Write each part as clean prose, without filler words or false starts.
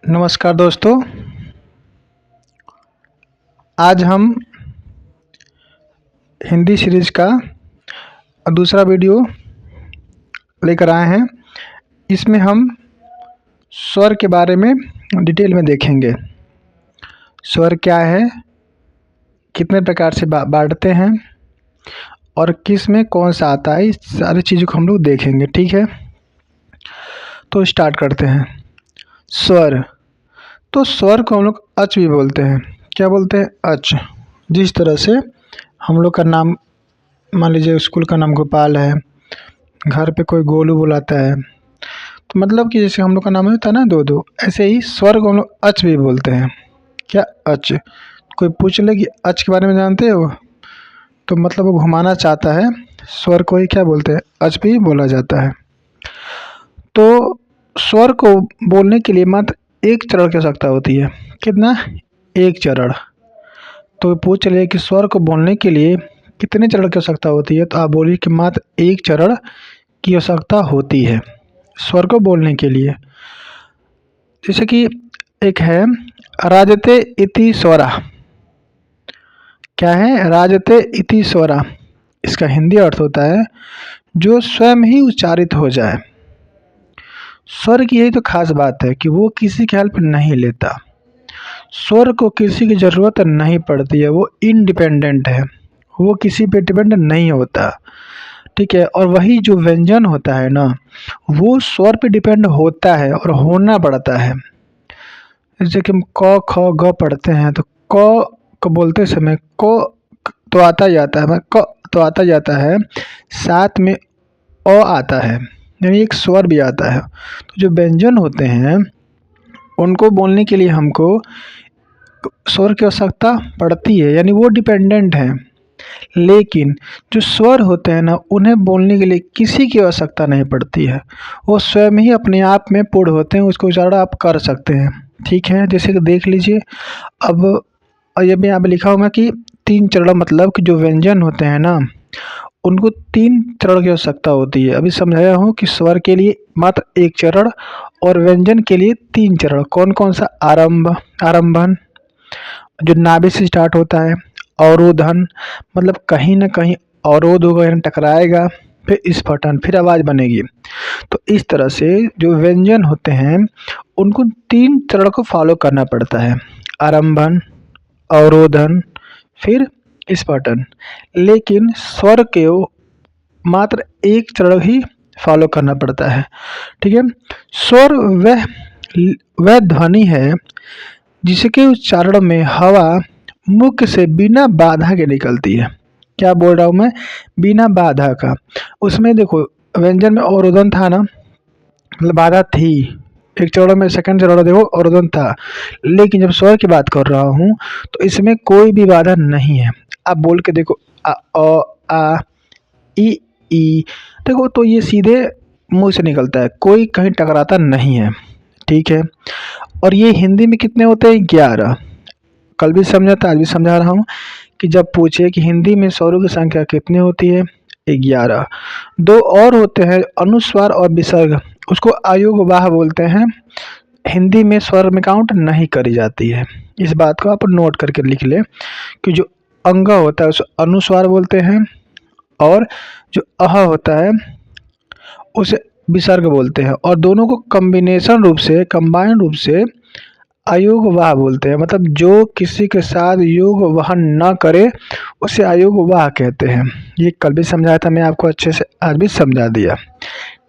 नमस्कार दोस्तों। आज हम हिंदी सीरीज का दूसरा वीडियो लेकर आए हैं। इसमें हम स्वर के बारे में डिटेल में देखेंगे। स्वर क्या है, कितने प्रकार से बांटते हैं और किस में कौन सा आता है, इस सारी चीज़ों को हम लोग देखेंगे। ठीक है, तो स्टार्ट करते हैं। स्वर, तो स्वर को हम लोग अच भी बोलते हैं। क्या बोलते हैं? अच। जिस तरह से हम लोग का नाम, मान लीजिए स्कूल का नाम गोपाल है, घर पे कोई गोलू बुलाता है, तो मतलब कि जैसे हम लोग का नाम होता है ना दो दो, ऐसे ही स्वर को हम लोग अच भी बोलते हैं। क्या? अच। कोई पूछ ले कि अच के बारे में जानते हो, तो मतलब वो घुमाना चाहता है। स्वर को ही क्या बोलते हैं? अच भी बोला जाता है। तो स्वर को बोलने के लिए मात्र एक चरण की आवश्यकता होती है। कितना? एक चरण। तो पूछ ले कि स्वर को बोलने के लिए कितने चरण की आवश्यकता होती है, तो आप बोलिए कि मात्र एक चरण की आवश्यकता होती है स्वर को बोलने के लिए। जैसे कि एक है राजते इति स्वरा। क्या है? राजते इति स्वरा। इसका हिंदी अर्थ होता है जो स्वयं ही उच्चारित हो जाए। स्वर की यही तो खास बात है कि वो किसी की हेल्प नहीं लेता। स्वर को किसी की ज़रूरत नहीं पड़ती है, वो इंडिपेंडेंट है, वो किसी पे डिपेंड नहीं होता। ठीक है। और वही जो व्यंजन होता है ना, वो स्वर पे डिपेंड होता है और होना पड़ता है। जैसे कि हम क ख ग पढ़ते हैं, तो क को बोलते समय क तो आता ही आता है, क तो आता ही आता है, साथ में अ आता है, यानी एक स्वर भी आता है। तो जो व्यंजन होते हैं उनको बोलने के लिए हमको स्वर की आवश्यकता पड़ती है, यानी वो डिपेंडेंट है। लेकिन जो स्वर होते हैं ना, उन्हें बोलने के लिए किसी की आवश्यकता नहीं पड़ती है, वो स्वयं ही अपने आप में पूर्ण होते हैं, उसको उच्चारण आप कर सकते हैं। ठीक है, जैसे कि देख लीजिए। अब ये भी यहाँ पे लिखा होगा कि तीन चरण, मतलब कि जो व्यंजन होते हैं ना, उनको तीन चरण की आवश्यकता होती है। अभी समझाया हूँ कि स्वर के लिए मात्र एक चरण और व्यंजन के लिए तीन चरण। कौन कौन सा? आरंभ, आरंभन जो नाभि से स्टार्ट होता है। अवरोधन, मतलब कहीं ना कहीं अवरोध होगा, यानी टकराएगा। फिर स्फटन, फिर आवाज़ बनेगी। तो इस तरह से जो व्यंजन होते हैं उनको तीन चरण को फॉलो करना पड़ता है। आरंभन, अवरोधन, फिर स्फटन। लेकिन स्वर के मात्र एक चरण ही फॉलो करना पड़ता है। ठीक है। स्वर वह ध्वनि है जिसके उच्चारण में हवा मुख से बिना बाधा के निकलती है। क्या बोल रहा हूँ मैं? बिना बाधा का। उसमें देखो, व्यंजन में अवरोधन था ना, मतलब बाधा थी। एक चरण में, सेकंड चरण देखो अवरोधन था। लेकिन जब स्वर की बात कर रहा हूँ तो इसमें कोई भी बाधा नहीं है। आप बोल के देखो, आ आ ई ई, देखो तो ये सीधे मुंह से निकलता है, कोई कहीं टकराता नहीं है। ठीक है। और ये हिंदी में कितने होते हैं? 11। कल भी समझा था, आज भी समझा रहा हूँ कि जब पूछे कि हिंदी में स्वरों की संख्या कितनी होती है? 11। दो और होते हैं, अनुस्वार और विसर्ग, उसको अयोगवाह बोलते हैं। हिंदी में स्वर में काउंट नहीं करी जाती है। इस बात को आप नोट करके लिख ले कि जो अंग होता है उसे अनुस्वार बोलते हैं, और जो अह होता है उसे विसर्ग बोलते हैं। और दोनों को कॉम्बिनेशन रूप से, कंबाइन रूप से अयोग वाह बोलते हैं। मतलब जो किसी के साथ योग वहन न करे उसे अयोग वाह कहते हैं। ये कल भी समझाया था मैं आपको, अच्छे से आज भी समझा दिया।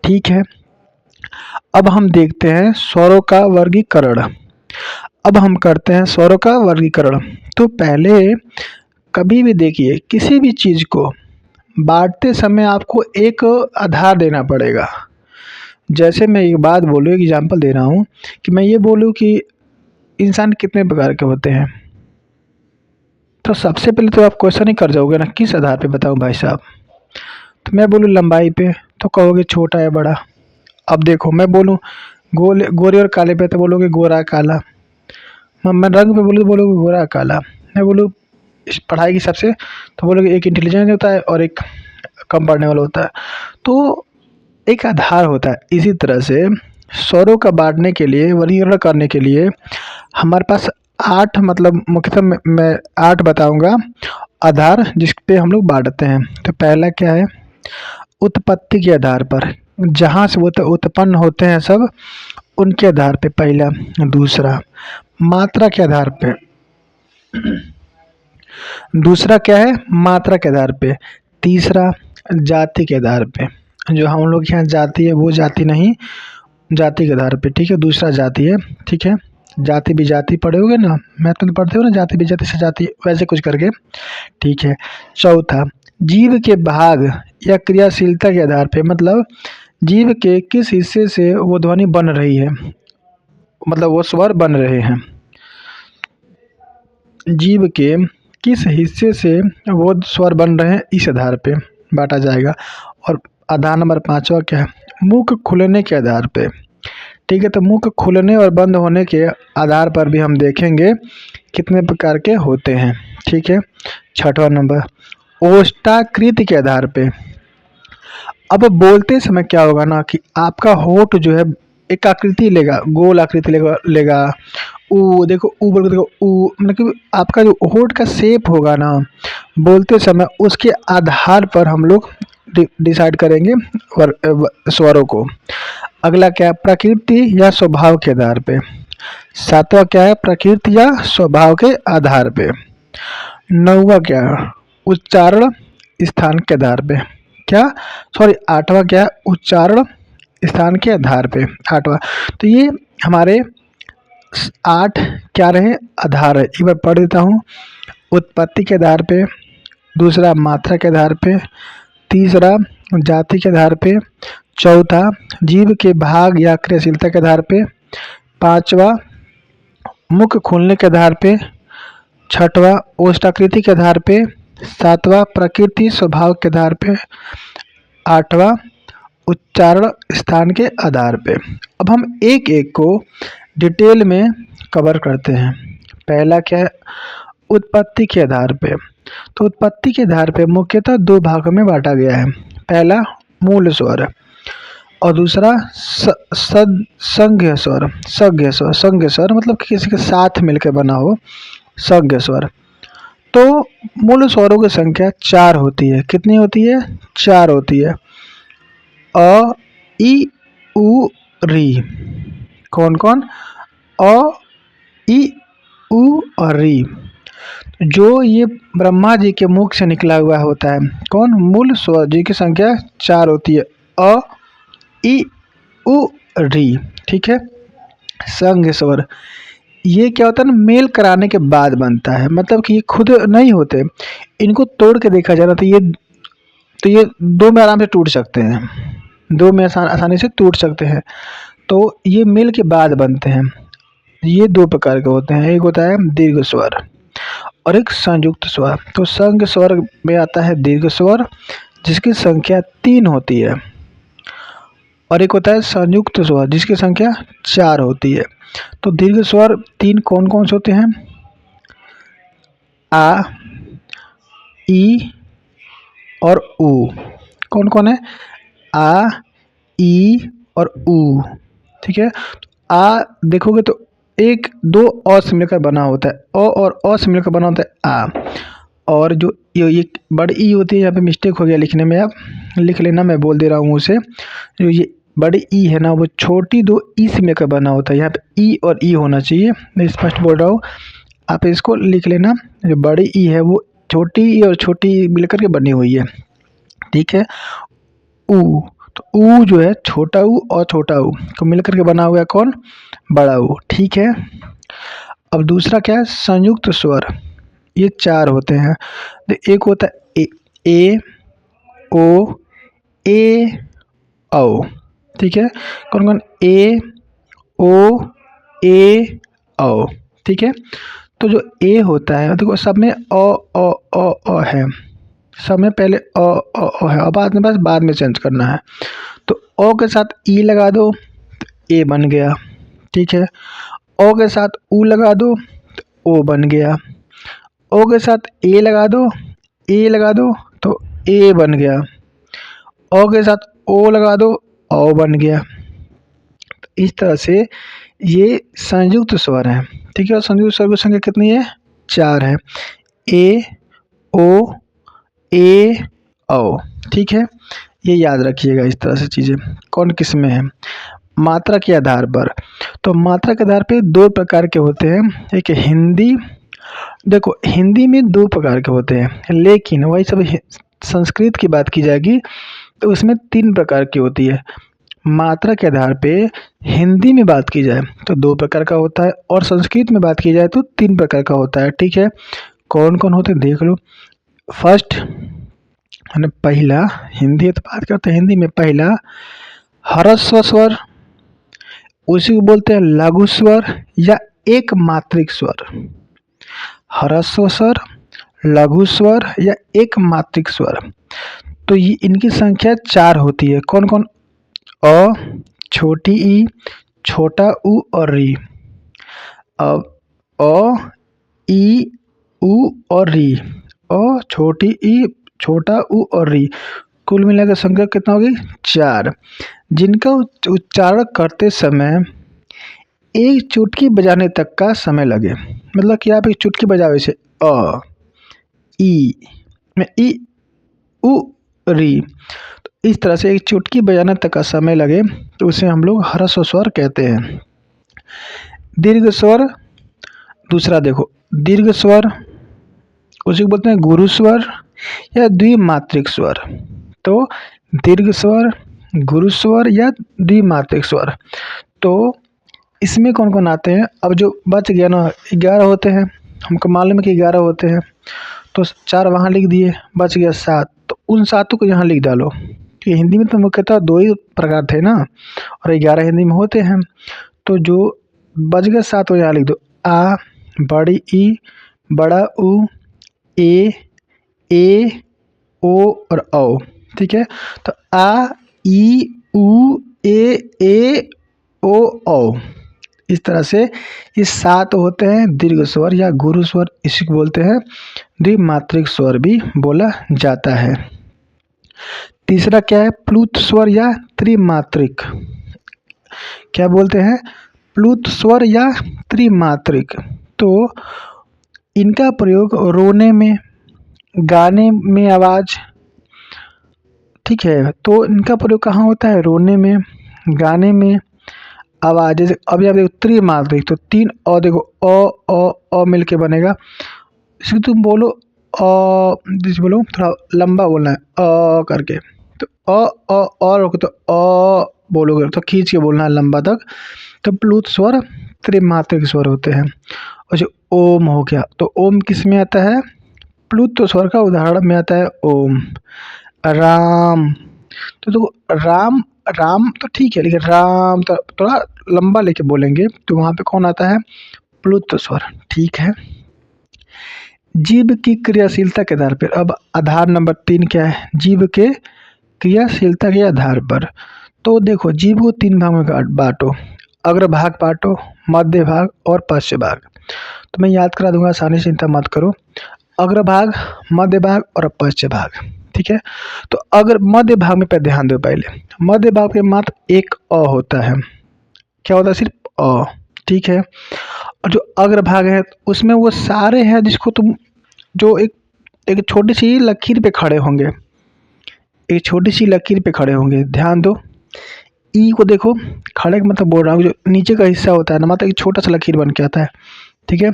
ठीक है। अब हम देखते हैं स्वरों का वर्गीकरण। अब हम करते हैं स्वरों का वर्गीकरण। तो पहले कभी भी देखिए, किसी भी चीज़ को बांटते समय आपको एक आधार देना पड़ेगा। जैसे मैं एक बात बोलूँ, एग्जाम्पल दे रहा हूँ कि मैं ये बोलूँ कि इंसान कितने प्रकार के होते हैं, तो सबसे पहले तो आप क्वेश्चन ही कर जाओगे ना, किस आधार पे बताऊं भाई साहब। तो मैं बोलूँ लंबाई पे, तो कहोगे छोटा है बड़ा। अब देखो, मैं बोलूँ गोरे और काले पे, तो बोलोगे गोरा काला। मैं रंग पे बोलूँ तो बोलोगे गोरा काला। मैं बोलूँ इस पढ़ाई के हिसाब से, तो बोलोगे एक इंटेलिजेंट होता है और एक कम पढ़ने वाला होता है। तो एक आधार होता है। इसी तरह से स्वरों का बांटने के लिए, वर्गीकरण करने के लिए हमारे पास 8 मतलब मुख्यतः मैं 8 बताऊंगा आधार जिस पे हम लोग बांटते हैं। तो पहला क्या है, उत्पत्ति के आधार पर, जहाँ से वो उत्पन्न होते हैं सब उनके आधार पे पहला। दूसरा मात्रा के आधार पे, दूसरा क्या है, मात्रा के आधार पे। तीसरा जाति के आधार पे, जो हम लोग यहाँ जाति है वो जाति नहीं, जाति के आधार पे, ठीक है, दूसरा जाति है, ठीक है। जाति भी जाति पढ़े होगे ना, मैथ में तो पढ़ते हो ना, जाति भी जाति से जाति, वैसे कुछ करके, ठीक है। चौथा जीव के भाग या क्रियाशीलता के आधार पे, मतलब जीव के किस हिस्से से वो ध्वनि बन रही है, मतलब वो स्वर बन रहे हैं, जीव के किस हिस्से से वो स्वर बन रहे हैं, इस आधार पे बांटा जाएगा। और आधार नंबर 5वां क्या है, मुख खुलने के आधार पे, ठीक है। तो मुख खुलने और बंद होने के आधार पर भी हम देखेंगे कितने प्रकार के होते हैं, ठीक है। 6वां नंबर ओष्ठाकृति के आधार पे। अब बोलते समय क्या होगा ना कि आपका होठ जो है एक आकृति लेगा, गोल आकृति लेगा। ऊ देखो, ऊ बोल के देखो, ऊ मतलब कि आपका जो होठ का शेप होगा ना बोलते समय, उसके आधार पर हम लोग डिसाइड करेंगे स्वरों को। अगला क्या है, प्रकृति या स्वभाव के आधार पे। 7वां क्या है, प्रकृति या स्वभाव के आधार पे। 9वां क्या है, उच्चारण स्थान के आधार पे। क्या, सॉरी 8वां क्या है, उच्चारण स्थान के आधार पे। 8वां, तो ये हमारे 8 क्या रहे, आधार है। एक बार पढ़ देता हूँ। उत्पत्ति के आधार पे, दूसरा मात्रा के आधार पे, तीसरा जाति के आधार पे, चौथा जीव के भाग या क्रियाशीलता के आधार पे, 5वां मुख खोलने के आधार पे, 6वां ओष्ठाकृति के आधार पे, 7वां प्रकृति स्वभाव के आधार पे, 8वां उच्चारण स्थान के आधार पे। अब हम एक एक को डिटेल में कवर करते हैं। पहला क्या है, उत्पत्ति के आधार पे। तो उत्पत्ति के आधार पे मुख्यतः 2 भागों में बांटा गया है। पहला मूल स्वर और दूसरा संज्ञ स्वर। संज्ञ स्वर मतलब कि किसी के साथ मिलकर बना हो, संज्ञ स्वर। तो मूल स्वरों की संख्या 4 होती है। कितनी होती है, 4 होती है। अ, इ, उ, री। कौन कौन, अ, इ, उ और री। जो ये ब्रह्मा जी के मुख से निकला हुआ होता है, कौन, मूल स्वर, जिनकी संख्या 4 होती है। अ, इ, उ, री, ठीक है। संज्ञ स्वर, ये क्या होता है ना, मेल कराने के बाद बनता है, मतलब कि ये खुद नहीं होते, इनको तोड़ के देखा जाए ना तो ये 2 में आराम से टूट सकते हैं, 2 में आसानी से टूट सकते हैं। तो ये मेल के बाद बनते हैं। ये 2 प्रकार के होते हैं, एक होता है दीर्घ स्वर और एक संयुक्त स्वर। तो संज्ञ स्वर में आता है दीर्घ स्वर जिसकी संख्या 3 होती है, और एक होता है संयुक्त स्वर जिसकी संख्या 4 होती है। तो दीर्घ स्वर 3 कौन कौन से होते हैं, आ, ई और ऊ। कौन कौन है, आ, ई और ऊ, ठीक है। आ देखोगे तो 1 2 अ से मिलकर बना होता है, अ और अ से मिलकर बना होता है आ। और जो ये बड़ी ई होती है, यहाँ पे मिस्टेक हो गया लिखने में, आप लिख लेना, मैं बोल दे रहा हूँ उसे। जो ये बड़ी ई है ना, वो छोटी 2 ई से मिलकर बना होता है। यहाँ पे ई और ई होना चाहिए, मैं स्पष्ट बोल रहा हूँ, आप इसको लिख लेना। जो बड़ी ई है वो छोटी ई और छोटी ई मिलकर के बनी हुई है, ठीक है। ऊ, तो ऊ जो है छोटा ऊ और छोटा ऊ को मिलकर के बना हुआ है कौन, बड़ा ऊ, ठीक है। अब दूसरा क्या है, संयुक्त स्वर। ये 4 होते हैं। तो एक होता है ए, ओ, ए, औ, ठीक है। कौन कौन, ए, ओ, ए, औ, ठीक है। तो जो ए होता है, देखो सब में अ है, सब में पहले अ है, और बाद में बस बाद में चेंज करना है। तो ओ के साथ ई लगा दो तो ए बन गया, ठीक है। ओ के साथ ऊ लगा दो तो ओ बन गया। ओ के साथ ए लगा दो, ए लगा दो तो ए बन गया। ओ के साथ ओ लगा दो, ओ बन गया। इस तरह से ये संयुक्त स्वर है, ठीक है। और संयुक्त स्वर की संख्या कितनी है? 4 है। ए, ओ, ए, औ, ठीक है। ये याद रखिएगा इस तरह से चीज़ें कौन किस में है मात्रा के आधार पर। तो मात्रा के आधार पे 2 प्रकार के होते हैं। एक हिंदी, देखो हिंदी में 2 प्रकार के होते हैं, लेकिन वही सब संस्कृत की बात की जाएगी तो उसमें 3 प्रकार की होती है। मात्रा के आधार पे हिंदी में बात की जाए तो 2 प्रकार का होता है, और संस्कृत में बात की जाए तो 3 प्रकार का होता है, ठीक है। कौन कौन होते हैं देख लो। फर्स्ट यानी पहला, हिंदी है तो बात करते हैं हिंदी में, पहला ह्रस्व स्वर, उसी को बोलते हैं लघु स्वर या एक मात्रिक स्वर। ह्रस्व स्वर, लघु स्वर या एक मात्रिक स्वर। तो ये इनकी संख्या 4 होती है। कौन कौन? अ, छोटी ई, छोटा उ और री। अब अ, ई, उ और री। अ, छोटी ई, छोटा उ और री, कुल मिलाकर संख्या कितना होगी? 4, जिनका उच्चारण करते समय एक चुटकी बजाने तक का समय लगे। मतलब कि आप एक चुटकी बजाओ इसे अ, ई में, ई, उ, री, तो इस तरह से एक चुटकी बजाने तक का समय लगे तो उसे हम लोग ह्रस्व स्वर कहते हैं। दीर्घ स्वर, दूसरा देखो दीर्घ स्वर, उसी को बोलते हैं गुरु स्वर या द्विमात्रिक स्वर। तो दीर्घ स्वर, गुरु स्वर या द्विमात्रिक स्वर। तो इसमें कौन कौन आते हैं? अब जो बच गया ना, 11 होते हैं, हमको मालूम है कि 11 होते हैं, तो 4 वहाँ लिख दिए, बच गया 7, तो उन 7 को यहाँ लिख डालो। कि हिंदी में तो मुख्यतः 2 ही प्रकार थे ना, और 11 हिंदी में होते हैं। तो जो बच गया 7 को यहाँ लिख दो। आ, बड़ी ई, बड़ा उ, ए, ओ और औ, ठीक है। तो आ, ई, उ, ए, ओ, औ, इस तरह से ये 7 होते हैं दीर्घ स्वर या गुरु स्वर। इसी को बोलते हैं द्विमात्रिक स्वर भी बोला जाता है। तीसरा क्या है? प्लुत स्वर या त्रिमात्रिक। क्या बोलते हैं? प्लुत स्वर या त्रिमात्रिक। तो इनका प्रयोग रोने में, गाने में आवाज़, ठीक है। तो इनका प्रयोग कहाँ होता है? रोने में, गाने में आवाज़। जैसे अभी आप देखो त्रिमात्रिक, तो 3 अ, देखो अ मिल के बनेगा। इसको तुम बोलो जैसे बोलो थोड़ा लंबा बोलना है करके, तो और रोको तो बोलोगे तो खींच के बोलना है लंबा तक। तो प्लुत स्वर त्रिमात्रिक स्वर होते हैं। और जो ओम हो गया, तो ओम किस में आता है? प्लुत स्वर का उदाहरण में आता है ओम। राम, तो देखो राम, राम तो ठीक है, लेकिन राम तो थोड़ा लंबा लेके बोलेंगे, तो वहाँ पे कौन आता है? प्लुत स्वर, ठीक है। जीभ की क्रियाशीलता के आधार पर, अब आधार नंबर 3 क्या है? जीभ के क्रियाशीलता के आधार पर। तो देखो जीभ को 3 भाग में बांटो, अग्रभाग बांटो, मध्य भाग और पश्च भाग। तो मैं याद करा दूंगा, आसानी से चिंता मत करो। अग्रभाग, मध्य भाग और पश्च भाग, ठीक है। तो अगर मध्य भाग में पे ध्यान दो, पहले मध्य भाग में मात्र एक अ होता है। क्या होता है? सिर्फ अ, ठीक है। और जो अग्रभाग है उसमें वो सारे हैं जिसको तुम, जो एक छोटी सी लकीर पे खड़े होंगे, एक छोटी सी लकीर पे खड़े होंगे, ध्यान दो। ई को देखो, खड़े का मतलब बोल रहा हूँ जो नीचे का हिस्सा होता है ना, मतलब एक छोटा सा लकीर बन के आता है, ठीक है।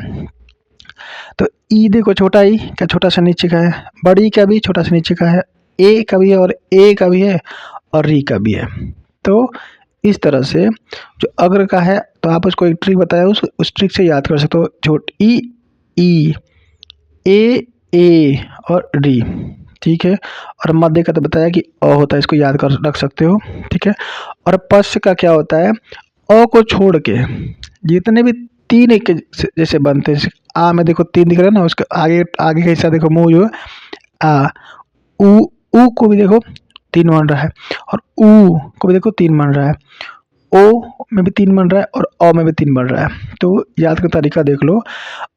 तो ई देखो, छोटा ई क्या छोटा सा नीचे का है, बड़ी का भी छोटा सा नीचे का है, ए का भी है और ए का भी है और री का भी है। तो इस तरह से जो अग्र का है, तो आप उसको एक ट्रिक बताया, उस ट्रिक से याद कर सकते हो। छोटी ई, ए और री, ठीक है। और मध्य का तो बताया कि अ होता है, इसको याद कर रख सकते हो, ठीक है। और पश्च का क्या होता है? अ को छोड़ के जितने भी 3 एक जैसे बनते हैं, आ में देखो 3 दिख रहा है ना, उसके आगे आगे का हिस्सा देखो, मुंह जो है आ, उ को भी देखो 3 बन रहा है, और ऊ को भी देखो 3 बन रहा है, ओ में भी 3 बन रहा है और अ में भी 3 बन रहा है। तो याद का तरीका देख लो।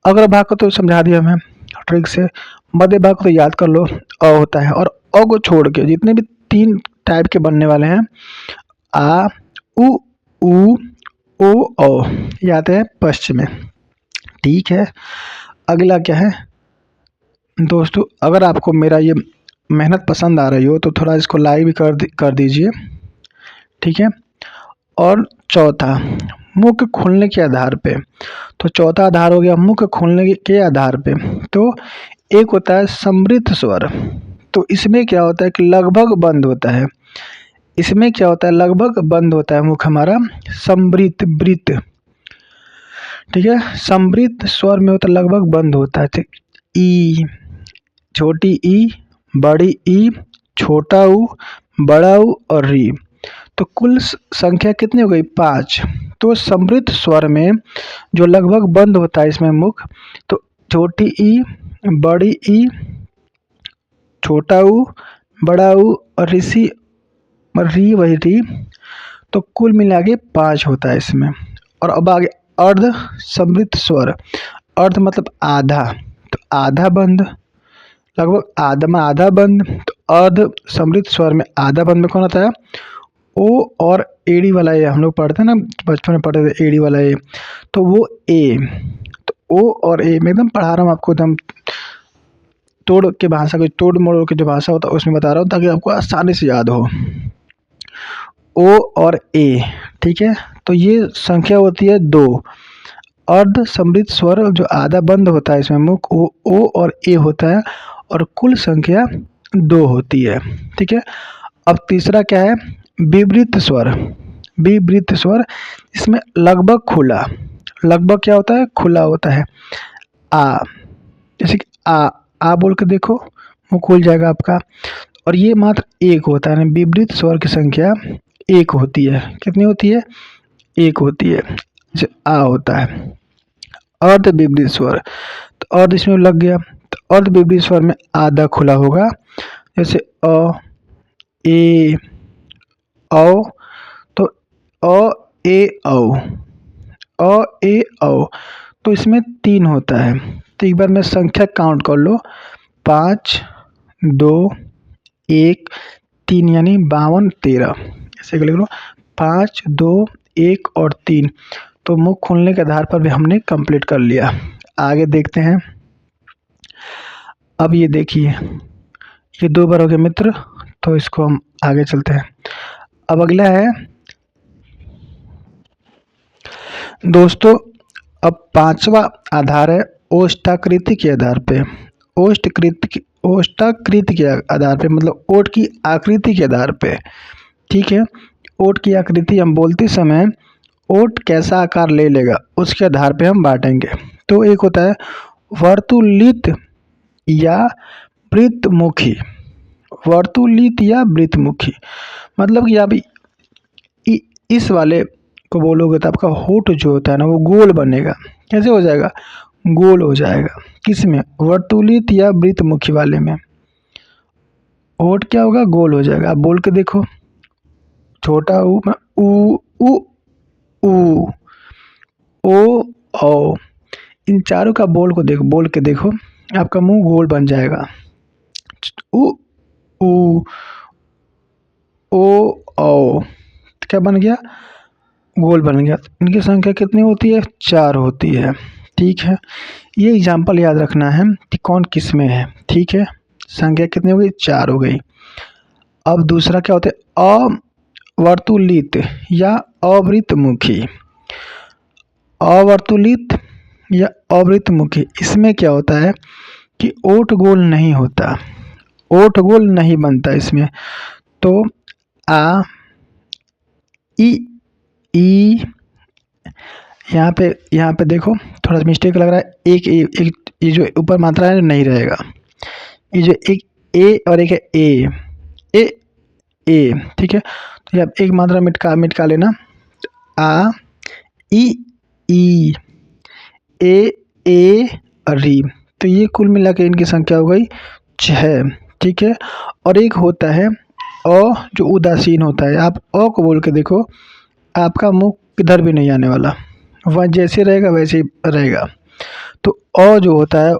अग्र भाग को तो समझा दिया मैं ट्रिक से, मध्य भाग को तो याद कर लो, अ होता है। और अ को छोड़ के जितने भी 3 टाइप के बनने वाले हैं, आ, उ, ओ औ ये आते हैं पश्च में। ठीक है, अगला क्या है दोस्तों, अगर आपको मेरा ये मेहनत पसंद आ रही हो तो थोड़ा इसको लाइक भी कर दीजिए। ठीक है, और चौथा मुख खुलने के आधार पे, तो चौथा आधार हो गया मुख खुलने के आधार पे। तो एक होता है समृद्ध स्वर, तो इसमें क्या होता है कि लगभग बंद होता है, इसमें क्या होता है लगभग बंद होता है मुख हमारा समृद्ध वृत्त। ठीक है, समृद्ध स्वर में होता है लगभग बंद होता है। ठीक, ई, छोटी ई, बड़ी ई, छोटा ऊ, बड़ा ऊ और री, तो कुल संख्या कितनी हो गई 5। तो समृद्ध स्वर में जो लगभग बंद होता है इसमें मुख, तो छोटी ई, बड़ी ई, छोटा ऊ, बड़ा ऊ और ऋषि री वही री, तो कुल मिला के 5 होता है इसमें। और अब आगे अर्ध समृद्ध स्वर, अर्ध मतलब आधा, तो आधा बंद, लगभग आधा में आधा बंद, तो अर्ध समृद्ध स्वर में आधा बंद में कौन आता है ओ और एड़ी वाला ए, हम लोग पढ़ते हैं ना बचपन में पढ़ते थे एड़ी वाला ए, तो वो ए, तो ओ और ए मैं एकदम पढ़ा रहा हूँ आपको, एकदम तोड़ के भाषा को, तोड़ मोड़ के जो भाषा होता है उसमें बता रहा हूँ ताकि आपको आसानी से याद हो। ओ और ए, ठीक है, तो ये संख्या होती है 2। अर्ध समृद्ध स्वर जो आधा बंद होता है इसमें मुख ओ और ए होता है, और कुल संख्या 2 होती है। ठीक है, अब तीसरा क्या है विवृत स्वर। विवृत स्वर इसमें लगभग खुला, लगभग क्या होता है खुला होता है। आ, जैसे कि आ बोल के देखो मुंह खुल जाएगा आपका, और ये मात्र एक होता है। विवृत स्वर की संख्या एक होती है, कितनी होती है एक होती है, जैसे आ होता है। अर्ध विवृत स्वर, तो अर्ध इसमें लग गया, तो अर्ध विवृत स्वर में आधा खुला होगा, जैसे अ, ए, औ, तो अ ए औ, अ ए औ, तो इसमें 3 होता है। तो एक बार मैं संख्या काउंट कर लो, 5, 2, 1, 3 यानी 52, 13, ऐसे लिख लो 5, 2, 1 और 3। तो मुख खोलने के आधार पर भी हमने कंप्लीट कर लिया। आगे देखते हैं, अब ये देखिए ये 2 बार हो गए मित्र, तो इसको हम आगे चलते हैं। अब अगला है दोस्तों, अब 5वां आधार है ओष्ठाकृति के आधार पे। ओष्ठाकृति के आधार पे मतलब ओठ की आकृति के आधार पे। ठीक है, ओठ की आकृति हम बोलते समय ओठ कैसा आकार ले लेगा उसके आधार पे हम बांटेंगे। तो एक होता है वर्तुलित या वृत्तमुखी, वर्तुलित या वृत्तमुखी, मतलब कि आप इस वाले को बोलोगे तो आपका होठ जो होता है ना वो गोल बनेगा। कैसे हो जाएगा गोल हो जाएगा, किस में वर्तुलित या वृत्तमुखी वाले में होठ क्या होगा गोल हो जाएगा। आप बोल के देखो, छोटा ऊ ऊ ऊ, ओ औ, इन चारों का बोल के देखो, आपका मुंह गोल बन जाएगा। ऊ ऊ, ओ औ, क्या बन गया गोल बन गया। इनकी संख्या कितनी होती है 4 होती है। ठीक है, ये एग्जाम्पल याद रखना है कि कौन किस में है। ठीक है, संख्या कितनी हो गई 4 हो गई। अब दूसरा क्या होता है अवर्तुलित या अवृत्तमुखी। अवर्तुलित या अवृत्तमुखी, इसमें क्या होता है कि ओठ गोल नहीं होता, ओठ गोल नहीं बनता इसमें। तो आ ई, यहाँ पे देखो थोड़ा सा मिस्टेक लग रहा है, एक ये जो ऊपर मात्रा है नहीं रहेगा, ये जो एक ए और एक है ए। ठीक है, तो ये आप एक मात्रा मिटका लेना, आ ई ए और री, तो ये कुल मिला के इनकी संख्या हो गई 6। ठीक है, और एक होता है अ जो उदासीन होता है। आप अ को बोल के देखो, आपका मुंह किधर भी नहीं आने वाला, वह जैसे रहेगा वैसे ही रहेगा। तो अ जो होता है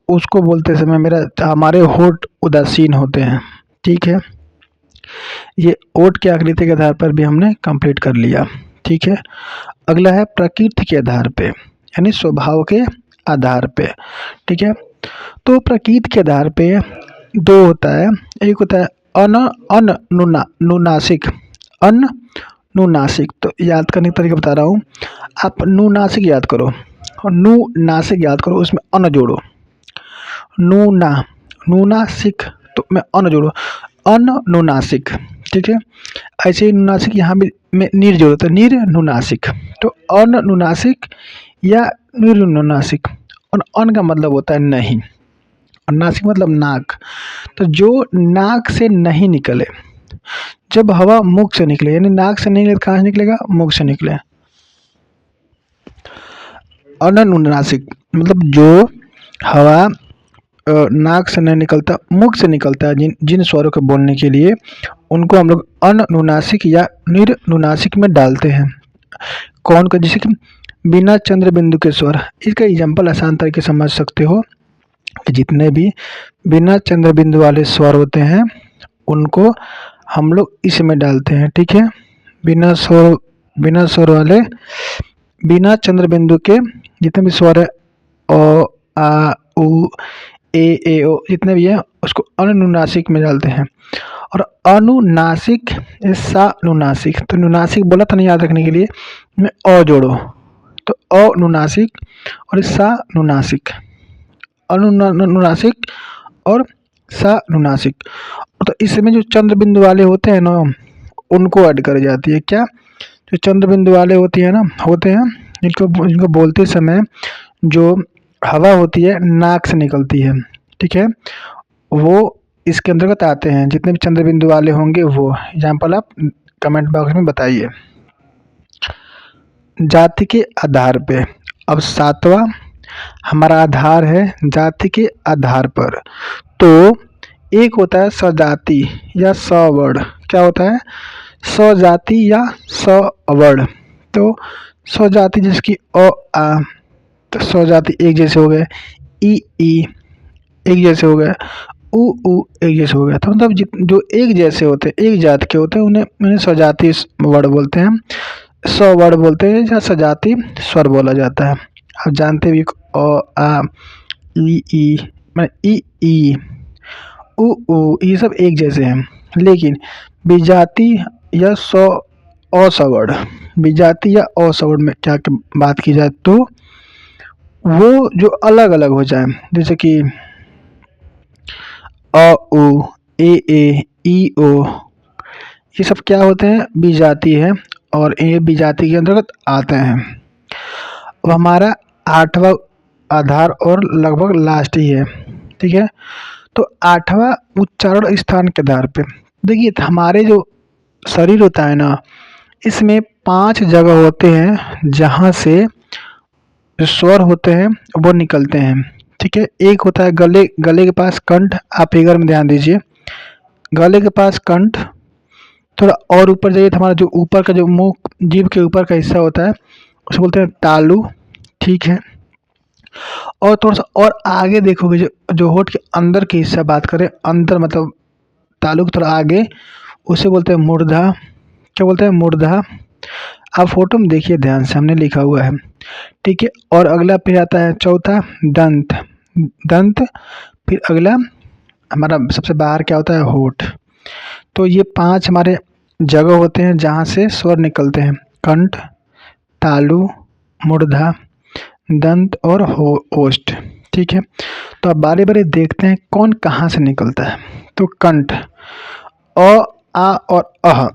उसको बोलते समय हमारे होठ उदासीन होते हैं। ठीक है, ये ओठ की आकृति के आधार पर भी हमने कंप्लीट कर लिया। ठीक है, अगला है प्रकृति के आधार पे, यानी स्वभाव के आधार पे। ठीक है, तो प्रकृति के आधार पे दो होता है, एक होता है अनुनासिक, अनुनासिक। तो याद करने का तरीका बता रहा हूँ, आप नुनासिक याद करो और नुनासिक याद करो, उसमें अन जोड़ो, नुनासिक तो मैं अन जोड़ो, अनुनासिक। ठीक है, ऐसे ही नुनासिक यहाँ भी में नीर जोड़ो तो निर्नुनासिक। तो अनुनासिक या निर्नुनासिक, और अन का मतलब होता है नहीं, और नासिक मतलब नाक। तो जो नाक से नहीं निकले, जब हवा मुख से निकले, यानी नाक से नहीं निकले, कहाँ से निकलेगा, मुख से निकले। अनुनासिक मतलब जो हवा नाक से नहीं निकलता, मुख से निकलता है, जिन स्वरों के बोलने के लिए, उनको हम लोग अनुनासिक या निर्नुनासिक में डालते हैं। कौन का, जैसे कि बिना चंद्र बिंदु के स्वर, इसका एग्जाम्पल आसान तरीके से समझ सकते हो कि जितने भी बिना चंद्र बिंदु वाले स्वर होते हैं उनको हम लोग इसमें डालते हैं। ठीक है, बिना स्वर वाले, बिना चंद्र बिंदु के जितने भी स्वर है, ओ आ उ ए ओ जितने भी हैं, उसको अनुनासिक में डालते हैं। और अनुनासिक सानुनासिक, तो नुनासिक बोला था ना याद रखने के लिए, में अ जोड़ो, तो अनुनासिक और सानुनासिक, अनुनासिक और सानुनासिक। तो इसमें जो चंद्र बिंदु वाले होते हैं ना, उनको ऐड कर जाती है। क्या, जो चंद्र बिंदु वाले होते हैं जिनको बोलते समय जो हवा होती है नाक से निकलती है। ठीक है, वो इसके अंतर्गत आते हैं, जितने भी चंद्र बिंदु वाले होंगे वो। एग्जाम्पल आप कमेंट बॉक्स में बताइए। जाति के आधार पे, अब सातवां हमारा आधार है जाति के आधार पर। तो एक होता है सजाति या सवर्ण, क्या होता है, सजाति या सवर्ण। तो स्वजाति जिसकी अ आ, तो स्वजाति एक जैसे हो गए, ई एक जैसे हो गए, उ एक जैसे हो गया। तो मतलब जो एक जैसे होते हैं, एक जात के होते हैं, उन्हें स्वजाति वर्ण बोलते हैं, स्वर्ण बोलते हैं, या सजाति स्वर बोला जाता है। आप जानते भी अ आ ई मैं ई उ ये सब एक जैसे हैं। लेकिन विजाति या असवर्ण, विजाति या असवर्ण में क्या बात की जाए तो वो जो अलग अलग हो जाए, जैसे कि अ उ ए ई ओ, ये सब क्या होते हैं, विजाति है, और ये विजाति के अंतर्गत आते हैं। अब हमारा आठवां आधार और लगभग लास्ट ही है। ठीक है, तो आठवां उच्चारण स्थान के आधार पे, देखिए हमारे जो शरीर होता है ना, इसमें 5 जगह होते हैं जहाँ से जो स्वर होते हैं वो निकलते हैं। ठीक है, एक होता है गले के पास कंठ, आप फिगर में ध्यान दीजिए, गले के पास कंठ, थोड़ा और ऊपर जाइए तो हमारा जो ऊपर का जो मुंह, जीभ के ऊपर का हिस्सा होता है उसे बोलते हैं तालु। ठीक है, और थोड़ा सा और आगे देखोगे, जो होठ के अंदर के हिस्सा बात करें, अंदर मतलब तालु के थोड़ा आगे, उसे बोलते हैं मूर्धा। क्या बोलते हैं, मूर्धा। आप फोटो में देखिए ध्यान से, हमने लिखा हुआ है। ठीक है, और अगला फिर आता है चौथा दंत, फिर अगला हमारा सबसे बाहर क्या होता है, होठ। तो ये 5 हमारे जगह होते हैं जहाँ से स्वर निकलते हैं, कंठ, तालु, मूर्धा, दंत और ओष्ठ। ठीक है, तो अब बारी बारी देखते हैं कौन कहाँ से निकलता है। तो कंठ, अ आ और अह,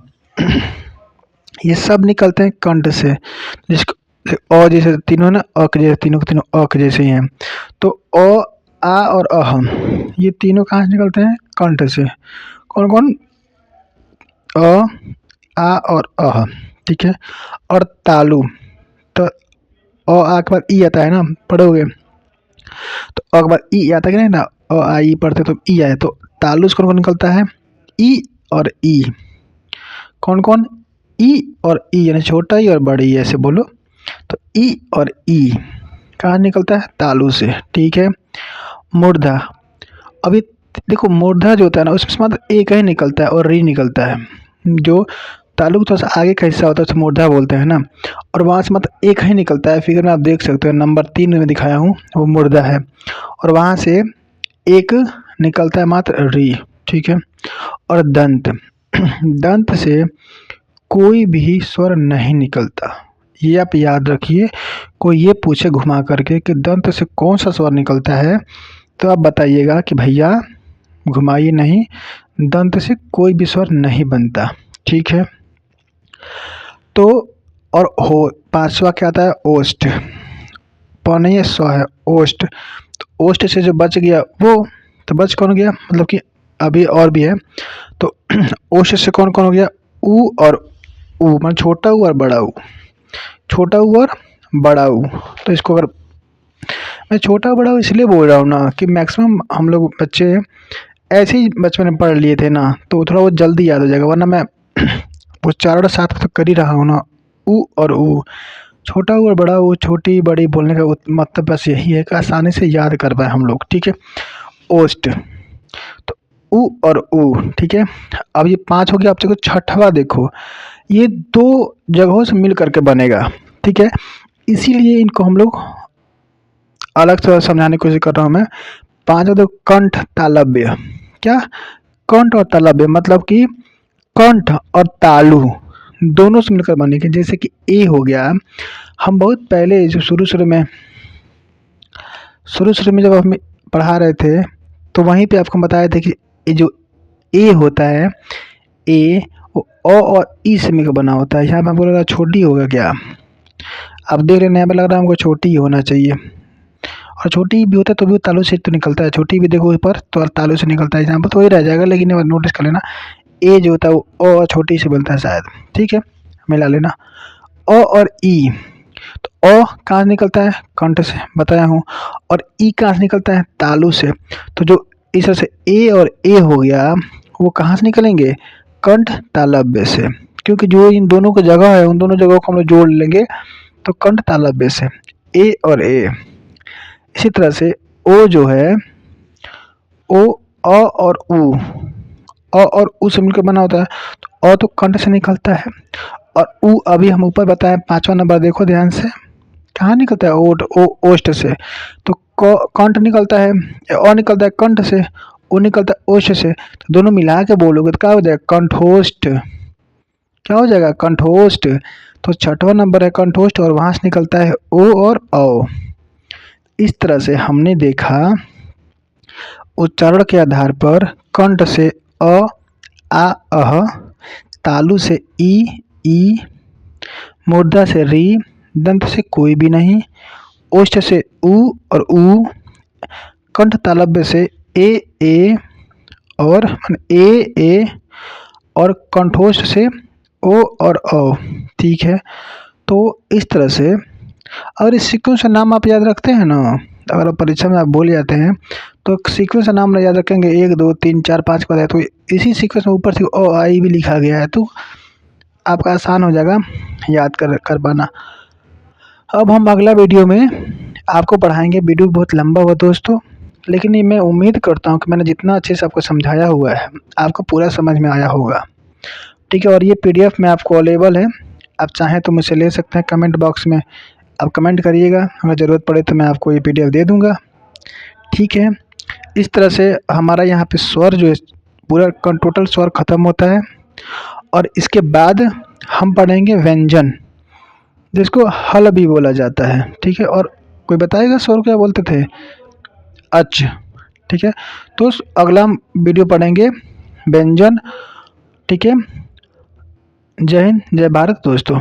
ये सब निकलते हैं कंठ से। जिसको अ जैसे तीनों ना, अ के जैसे तीनों के तीनों अ के जैसे ही हैं। तो अ आ और अह ये तीनों कहाँ से निकलते हैं, कंठ से। कौन कौन, अ आ और अह। ठीक है, और तालु, तो अ आ के बाद ई आता है ना, पढ़ोगे तो अ के बाद ई आता है कि नहीं ना, अ आ ई पढ़ते तो ई आए, तो तालु से कौन कौन निकलता है, ई और ई। कौन कौन, ई और ई, यानी छोटा ई और बड़ी ई, ऐसे बोलो। तो ई और ई कहाँ निकलता है, तालु से। ठीक है, मूर्धा, अभी देखो मूर्धा जो होता है ना, उसमें मात्र एक ही निकलता है और री निकलता है। जो तालु का थोड़ा सा आगे का हिस्सा होता है, उसे मूर्धा बोलते हैं ना। और वहाँ से मतलब एक ही निकलता है, फिगर में आप देख सकते हो नंबर 3 में दिखाया हूँ वो मूर्धा है। और वहाँ से एक निकलता है मात्र री, ठीक है। और दंत दंत से कोई भी स्वर नहीं निकलता, ये आप याद रखिए। कोई ये पूछे घुमा करके कि दंत से कौन सा स्वर निकलता है, तो आप बताइएगा कि भैया घुमाइए नहीं, दंत से कोई भी स्वर नहीं बनता, ठीक है। तो और हो 5वां क्या आता है, ओष्ठ। नहीं है, स्व है ओष्ठ। तो ओष्ठ से जो बच गया वो, तो बच कौन गया, मतलब कि अभी और भी है। तो ओष्ठ से कौन कौन हो गया, ऊ और ऊ, मतलब छोटा ऊ और बड़ा ऊ, छोटा ऊ और बड़ा ऊ। तो इसको अगर मैं छोटा बड़ा ऊ इसलिए बोल रहा हूँ ना कि मैक्सिमम हम लोग बच्चे ऐसे ही बचपन में पढ़ लिए थे ना, तो थोड़ा वो जल्दी याद हो जाएगा। वरना मैं उच्चारण साथ तो कर ही रहा हूँ ना, ऊ और ऊ, छोटा ऊ और बड़ा ऊ, छोटी बड़ी बोलने का मतलब बस यही है कि आसानी से याद कर पाए हम लोग, ठीक है। ओष्ठ, तो ऊ और ऊ, ठीक है। अब ये 5 हो गया। आप देखो छठवां, देखो ये 2 जगहों से मिल करके बनेगा, ठीक है। इसीलिए इनको हम लोग अलग से समझाने की कोशिश कर रहा हूँ मैं। 5 तो कंठ तालव्य, क्या कंठ और तालव्य, मतलब कि कंठ और तालु दोनों से मिलकर बनेगी। जैसे कि ए हो गया, हम बहुत पहले जो शुरू शुरू में जब हम पढ़ा रहे थे, तो वहीं पे आपको बताए थे कि ये जो ए होता है, ए वो अ और ई से मिलकर बना होता है। यहाँ पे हमको लग रहा छोटी होगा क्या, अब देख रहे हैं यहाँ पे लग रहा है हमको छोटी ही होना चाहिए। और छोटी भी होता है तो भी तालु से तो निकलता है, छोटी भी देखो ऊपर तो तालु से निकलता है। यहाँ पर तो वही रह जाएगा, लेकिन एक बार नोटिस कर लेना, ए जो होता है वो अ छोटी से बनता है शायद, ठीक है, मिला लेना। अ और ई, तो अ कहाँ से निकलता है, कंठ से बताया हूँ। और ई कहाँ से निकलता है, तालु से। तो जो इस तरह से ए और ए हो गया, वो कहाँ से निकलेंगे, कंठ तालव्य से। क्योंकि जो इन दोनों की जगह है, उन दोनों जगहों को हम लोग जोड़ लेंगे तो कंठ तालव्य से ए और ए। इसी तरह से ओ जो है, ओ अ और उ, अ और उ से मिलकर बना होता है। तो अ तो कंठ से निकलता है, और उ अभी हम ऊपर बताएं 5वां नंबर, देखो ध्यान से कहाँ निकलता है, ओट ओ ओष्ठ से। तो कंठ निकलता है, अ निकलता है कंठ से, ओ निकलता है ओष्ठ से। तो दोनों मिला के बोलोगे तो क्या हो जाएगा, कंठोष्ठ। क्या हो जाएगा, कंठोष्ठ। तो 6वां नंबर है कंठोष्ठ, और वहां से निकलता है ओ और औ। इस तरह से हमने देखा उच्चारण के आधार पर कंठ से अ, आ, अह, तालु से ई, मूर्धा से री, दंत से कोई भी नहीं, ओष्ठ से उ और ऊ, कंठ तालव्य से ए और ए और कंठोष्ठ से ओ और औ, ठीक है। तो इस तरह से अगर इस सीक्वेंस का नाम आप याद रखते हैं ना, अगर आप परीक्षा में आप बोल जाते हैं तो सीक्वेंस का नाम याद रखेंगे 1 2 3 4 5 का है, तो इसी सीक्वेंस में ऊपर से ओ आई भी लिखा गया है, तो आपका आसान हो जाएगा याद कर पाना। अब हम अगला वीडियो में आपको पढ़ाएंगे। वीडियो बहुत लंबा हुआ दोस्तों, लेकिन ये मैं उम्मीद करता हूँ कि मैंने जितना अच्छे से आपको समझाया हुआ है आपको पूरा समझ में आया होगा, ठीक है। और ये PDF में आपको अवेलेबल है, आप चाहें तो मुझसे ले सकते हैं। कमेंट बॉक्स में आप कमेंट करिएगा, अगर ज़रूरत पड़े तो मैं आपको ये PDF दे दूँगा, ठीक है। इस तरह से हमारा यहाँ पे स्वर जो है पूरा टोटल स्वर ख़त्म होता है। और इसके बाद हम पढ़ेंगे व्यंजन, जिसको हल भी बोला जाता है, ठीक है। और कोई बताएगा स्वर क्या बोलते थे, अच, ठीक है। तो अगला हम वीडियो पढ़ेंगे व्यंजन, ठीक है। जय हिंद, जय भारत दोस्तों।